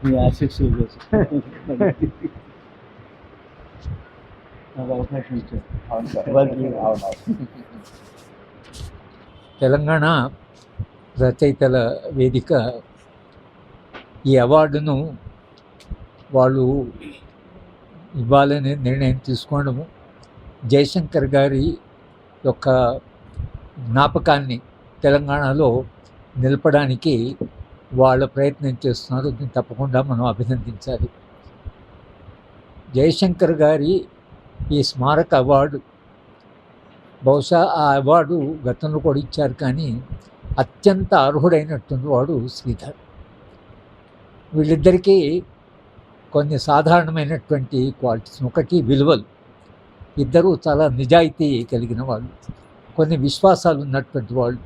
మీ ఆశీస్సుల కోసం నాకు అవకాశం ఇచ్చారు. అవును సార్. వారికి అవును. తెలంగాణ రచయితల వేదిక ఈ అవార్డును వాళ్ళు ఇవ్వాలనే నిర్ణయం తీసుకోవడము జయశంకర్ గారి యొక్క జ్ఞాపకాన్ని తెలంగాణలో నిలపడానికి వాళ్ళ ప్రయత్నం చేస్తున్నారు. దీన్ని తప్పకుండా మనం అభినందించాలి. జయశంకర్ గారి ఈ స్మారక అవార్డు బహుశా ఆ అవార్డు గతంలో కూడా ఇచ్చారు, కానీ అత్యంత అర్హుడైనటువంటి వాడు శ్రీధర్. వీళ్ళిద్దరికీ కొన్ని సాధారణమైనటువంటి క్వాలిటీస్, ఒకటి విలువలు, ఇద్దరూ చాలా నిజాయితీ కలిగిన వాళ్ళు, కొన్ని విశ్వాసాలు ఉన్నటువంటి వాళ్ళు.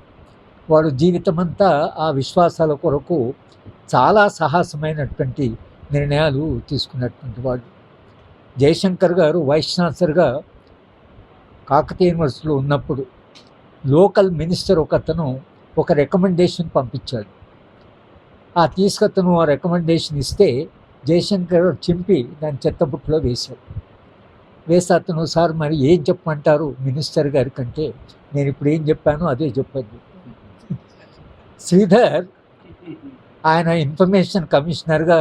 వాడు జీవితమంతా ఆ విశ్వాసాల కొరకు చాలా సాహసమైనటువంటి నిర్ణయాలు తీసుకున్నటువంటి వాడు. జయశంకర్ గారు వైస్ ఛాన్సలర్గా కాకతీయ యూనివర్సిటీలో ఉన్నప్పుడు లోకల్ మినిస్టర్ ఒకతను ఒక రికమెండేషన్ పంపించాడు. తీసుకతను ఆ రికమెండేషన్ ఇస్తే జయశంకర్ గారు చింపి దాన్ని చెత్తబుట్టలో వేశాడు. వేసి అతను, సార్ మరి ఏం చెప్పమంటారు మినిస్టర్ గారి కంటే, నేను ఇప్పుడు ఏం చెప్పానో అదే చెప్పద్దు. శ్రీధర్ ఆయన ఇన్ఫర్మేషన్ కమిషనర్గా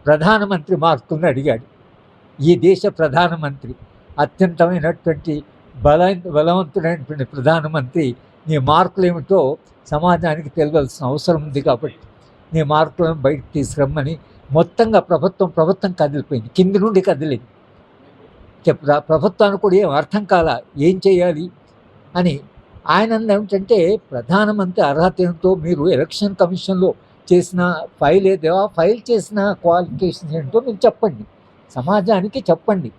ప్రధానమంత్రి మార్కులను అడిగాడు. ఈ దేశ ప్రధానమంత్రి, అత్యంతమైనటువంటి బలవంతుడైనటువంటి ప్రధానమంత్రి, నీ మార్కులు ఏమిటో సమాజానికి తెలియాల్సిన అవసరం ఉంది కాబట్టి నీ మార్కులను బయటకు తీసుకురమ్మని మొత్తంగా ప్రభుత్వం కదిలిపోయింది, కింది నుండి కదిలింది. ప్రభుత్వానికి కూడా ఏం అర్థం కాలా, ఏం చేయాలి అని. ఆయన ఏమిటంటే, ప్రధానమంత్రి అర్హత ఏమిటో మీరు ఎలక్షన్ కమిషన్లో చేసిన ఫైల్ ఏదో ఆ ఫైల్ చేసిన క్వాలిఫికేషన్స్ ఏంటో మీరు చెప్పండి, సమాజానికి చెప్పండి.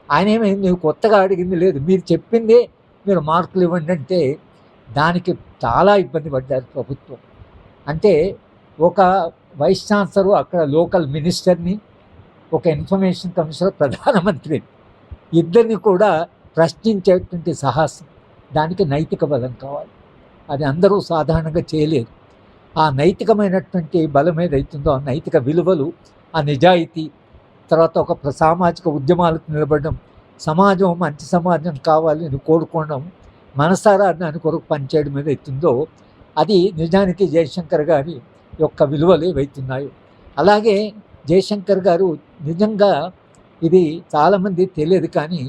ఆయన ఏమైంది, నువ్వు కొత్తగా అడిగింది లేదు, మీరు చెప్పిందే మీరు మార్కులు ఇవ్వండి అంటే దానికి చాలా ఇబ్బంది పడ్డారు ప్రభుత్వం. అంటే ఒక వైస్ ఛాన్సలర్ అక్కడ లోకల్ మినిస్టర్ని, ఒక ఇన్ఫర్మేషన్ కమిషనర్ ప్రధానమంత్రిని, ఇద్దరిని కూడా ప్రశ్నించేటువంటి సాహసం, దానికి నైతిక బలం కావాలి. అది అందరూ సాధారణంగా చేయలేరు. ఆ నైతికమైనటువంటి బలం ఏదైతుందో, ఆ నైతిక విలువలు, ఆ నిజాయితీ, తర్వాత ఒక సామాజిక ఉద్యమాలకు నిలబడడం, సమాజం మంచి సమాజం కావాలి అని కోరుకోవడం, మనసారా దాని కొరకు పనిచేయడం ఏదైతుందో అది నిజానికి జయశంకర్ గారి యొక్క విలువలు ఏవైతున్నాయో. అలాగే జయశంకర్ గారు నిజంగా, ఇది చాలామంది తెలియదు కానీ,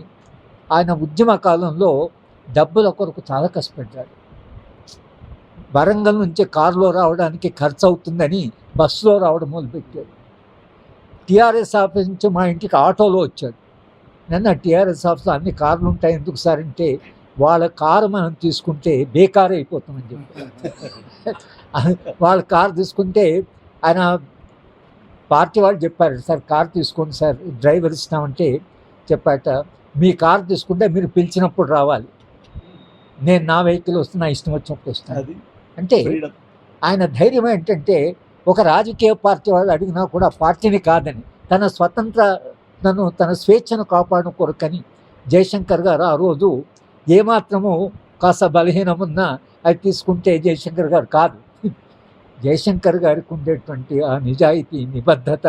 ఆయన ఉద్యమ కాలంలో డబ్బుల కొరకు చాలా కష్టపడ్డాడు. వరంగల్ నుంచి కారులో రావడానికి ఖర్చు అవుతుందని బస్సులో రావడం మొదలుపెట్టాడు. టీఆర్ఎస్ ఆఫీస్ నుంచి మా ఇంటికి ఆటోలో వచ్చాడు. నన్ను టీఆర్ఎస్ ఆఫీస్లో అన్ని కార్లు ఉంటాయి ఎందుకు సార్ అంటే, వాళ్ళ కారు మనం తీసుకుంటే బేకార్ అయిపోతామని చెప్పి వాళ్ళ కారు తీసుకుంటే, ఆయన పార్టీ వాళ్ళు చెప్పారు, సార్ కారు తీసుకోండి సార్, డ్రైవర్ ఇస్తామంటే చెప్పాట, మీ కారు తీసుకుంటే మీరు పిలిచినప్పుడు రావాలి, నేను నా వెహికల్ వస్తే నా ఇష్టం వచ్చినప్పుడు వస్తాను. అంటే ఆయన ధైర్యం ఏంటంటే, ఒక రాజకీయ పార్టీ వాళ్ళు అడిగినా కూడా పార్టీని కాదని, తన స్వతంత్రతను, తన స్వేచ్ఛను కాపాడడం కొరకని జయశంకర్ గారు ఆ రోజు ఏమాత్రము కాస్త బలహీనమున్నా అది తీసుకుంటే జయశంకర్ గారు కాదు. జయశంకర్ గారికి ఉండేటువంటి ఆ నిజాయితీ, నిబద్ధత,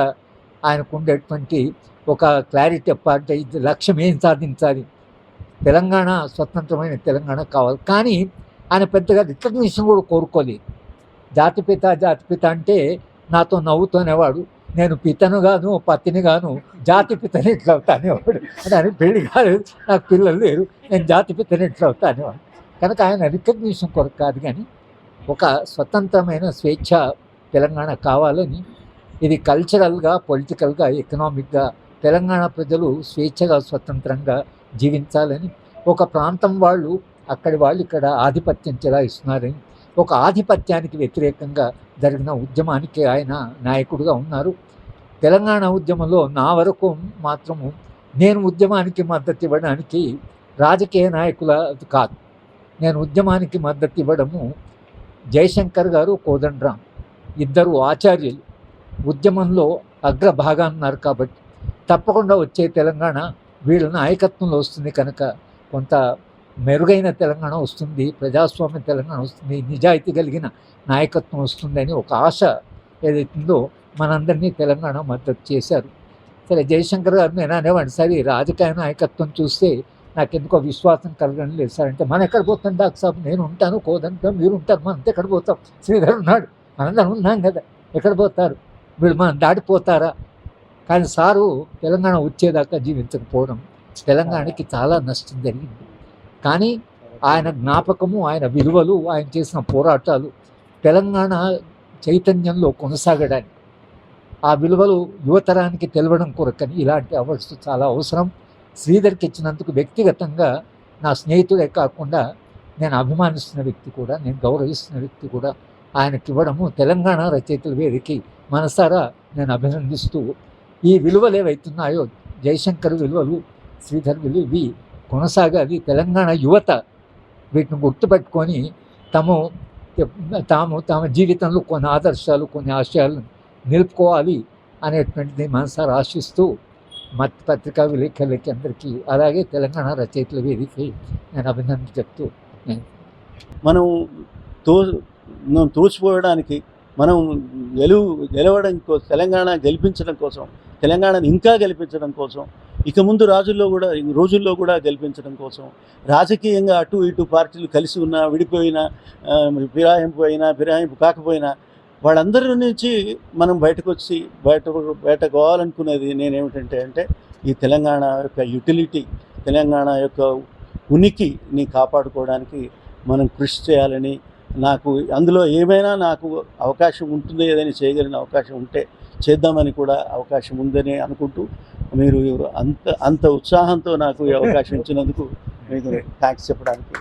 ఆయనకు ఉండేటువంటి ఒక క్లారిటీ పార్టీ, లక్ష్యం ఏం సాధించాలి, తెలంగాణ స్వతంత్రమైన తెలంగాణ కావాలి. కానీ ఆయన పెద్దగా రికగ్నిషన్ కూడా కోరుకోలేదు. జాతిపిత అంటే నాతో నవ్వుతూనేవాడు, నేను పితను గాను పత్తిని గాను జాతిపితని ఎట్లా అవుతా అనేవాడు. అని పెళ్లి కాలేదు, నాకు పిల్లలు లేరు, నేను జాతిపితని ఎట్లా అవుతా అనేవాడు. కనుక ఆయన రికగ్నిషన్ కొరకు కాదు, కానీ ఒక స్వతంత్రమైన స్వేచ్ఛ తెలంగాణ కావాలని, ఇది కల్చరల్గా, పొలిటికల్గా, ఎకనామిక్గా తెలంగాణ ప్రజలు స్వేచ్ఛగా స్వతంత్రంగా జీవించాలని, ఒక ప్రాంతం వాళ్ళు అక్కడి వాళ్ళు ఇక్కడ ఆధిపత్యం చెలాయిస్తున్నారని, ఒక ఆధిపత్యానికి వ్యతిరేకంగా జరిగిన ఉద్యమానికి ఆయన నాయకుడిగా ఉన్నారు. తెలంగాణ ఉద్యమంలో నా వరకు మాత్రము నేను ఉద్యమానికి మద్దతు ఇవ్వడానికి రాజకీయ నాయకుల కాదు, నేను ఉద్యమానికి మద్దతు ఇవ్వడము జయశంకర్ గారు, కోదండరాం ఇద్దరు ఆచార్యులు ఉద్యమంలో అగ్రభాగాన్ని ఉన్నారు కాబట్టి తప్పకుండా వచ్చే తెలంగాణ వీళ్ళ నాయకత్వంలో వస్తుంది. కనుక కొంత మెరుగైన తెలంగాణ వస్తుంది, ప్రజాస్వామ్య తెలంగాణ వస్తుంది, నిజాయితీ కలిగిన నాయకత్వం వస్తుందని ఒక ఆశ ఏదైతుందో మనందరినీ తెలంగాణ మద్దతు చేశారు. సరే జయశంకర్ గారు నేను అనేవాడిని, సరే ఈ రాజకీయ నాయకత్వం చూస్తే నాకు ఎందుకో విశ్వాసం కలగడం లేదు సార్ అంటే, మనం ఎక్కడ పోతాం డాక్టర్ సాబ్, నేను ఉంటాను కోదంటాం, మీరు ఉంటారు, మనం ఎక్కడ పోతాం, శ్రీధర్ ఉన్నాడు, మనందరం ఉన్నాం కదా, ఎక్కడ పోతారు వీళ్ళు, మనం దాటిపోతారా? కానీ సారు తెలంగాణ వచ్చేదాకా జీవించకపోవడం తెలంగాణకి చాలా నష్టం జరిగింది. కానీ ఆయన జ్ఞాపకము, ఆయన విలువలు, ఆయన చేసిన పోరాటాలు తెలంగాణ చైతన్యంలో కొనసాగడానికి, ఆ విలువలు యువతరానికి తెలవడం కొరకని ఇలాంటి అవార్డ్స్ చాలా అవసరం. శ్రీధర్కి ఇచ్చినందుకు వ్యక్తిగతంగా నా స్నేహితుడే కాకుండా నేను అభిమానిస్తున్న వ్యక్తి కూడా, నేను గౌరవిస్తున్న వ్యక్తి కూడా ఆయనకి ఇవ్వడము తెలంగాణ రచయితల వేదికకి మనసారా నేను అభినందిస్తూ, ఈ విలువలు ఏవైతున్నాయో జయశంకర్ విలువలు, శ్రీధర్ విలువ, ఇవి కొనసాగాలి. తెలంగాణ యువత వీటిని గుర్తుపెట్టుకొని తమ జీవితంలో కొన్ని ఆదర్శాలు, కొన్ని ఆశయాలను నిలుపుకోవాలి అనేటువంటిది మనసారా ఆశిస్తూ పత్రికా విలేకరులకి అందరికీ, అలాగే తెలంగాణ రచయితల వేదికకి నేను అభినందన చెప్తూ మనం తోచిపోవడానికి, మనం గెలవడం కోసం, తెలంగాణ గెలిపించడం కోసం, తెలంగాణను ఇంకా గెలిపించడం కోసం, ఇక ముందు రోజుల్లో కూడా గెలిపించడం కోసం, రాజకీయంగా అటు ఇటు పార్టీలు కలిసి ఉన్నా, విడిపోయినా, ఫిరాయింపు కాకపోయినా, వాళ్ళందరి నుంచి మనం బయటకు వచ్చి కావాలనుకునేది నేనేమిటంటే ఈ తెలంగాణ యొక్క యూటిలిటీ, తెలంగాణ యొక్క ఉనికిని కాపాడుకోవడానికి మనం కృషి చేయాలని, నాకు అందులో ఏమైనా నాకు అవకాశం ఉంటుంది, ఏదైనా చేయగలిగిన అవకాశం ఉంటే చేద్దామని కూడా అవకాశం ఉందని అనుకుంటూ, మీరు అంత ఉత్సాహంతో నాకు ఈ అవకాశం ఇచ్చినందుకు మీకు థ్యాంక్స్ చెప్పడానికి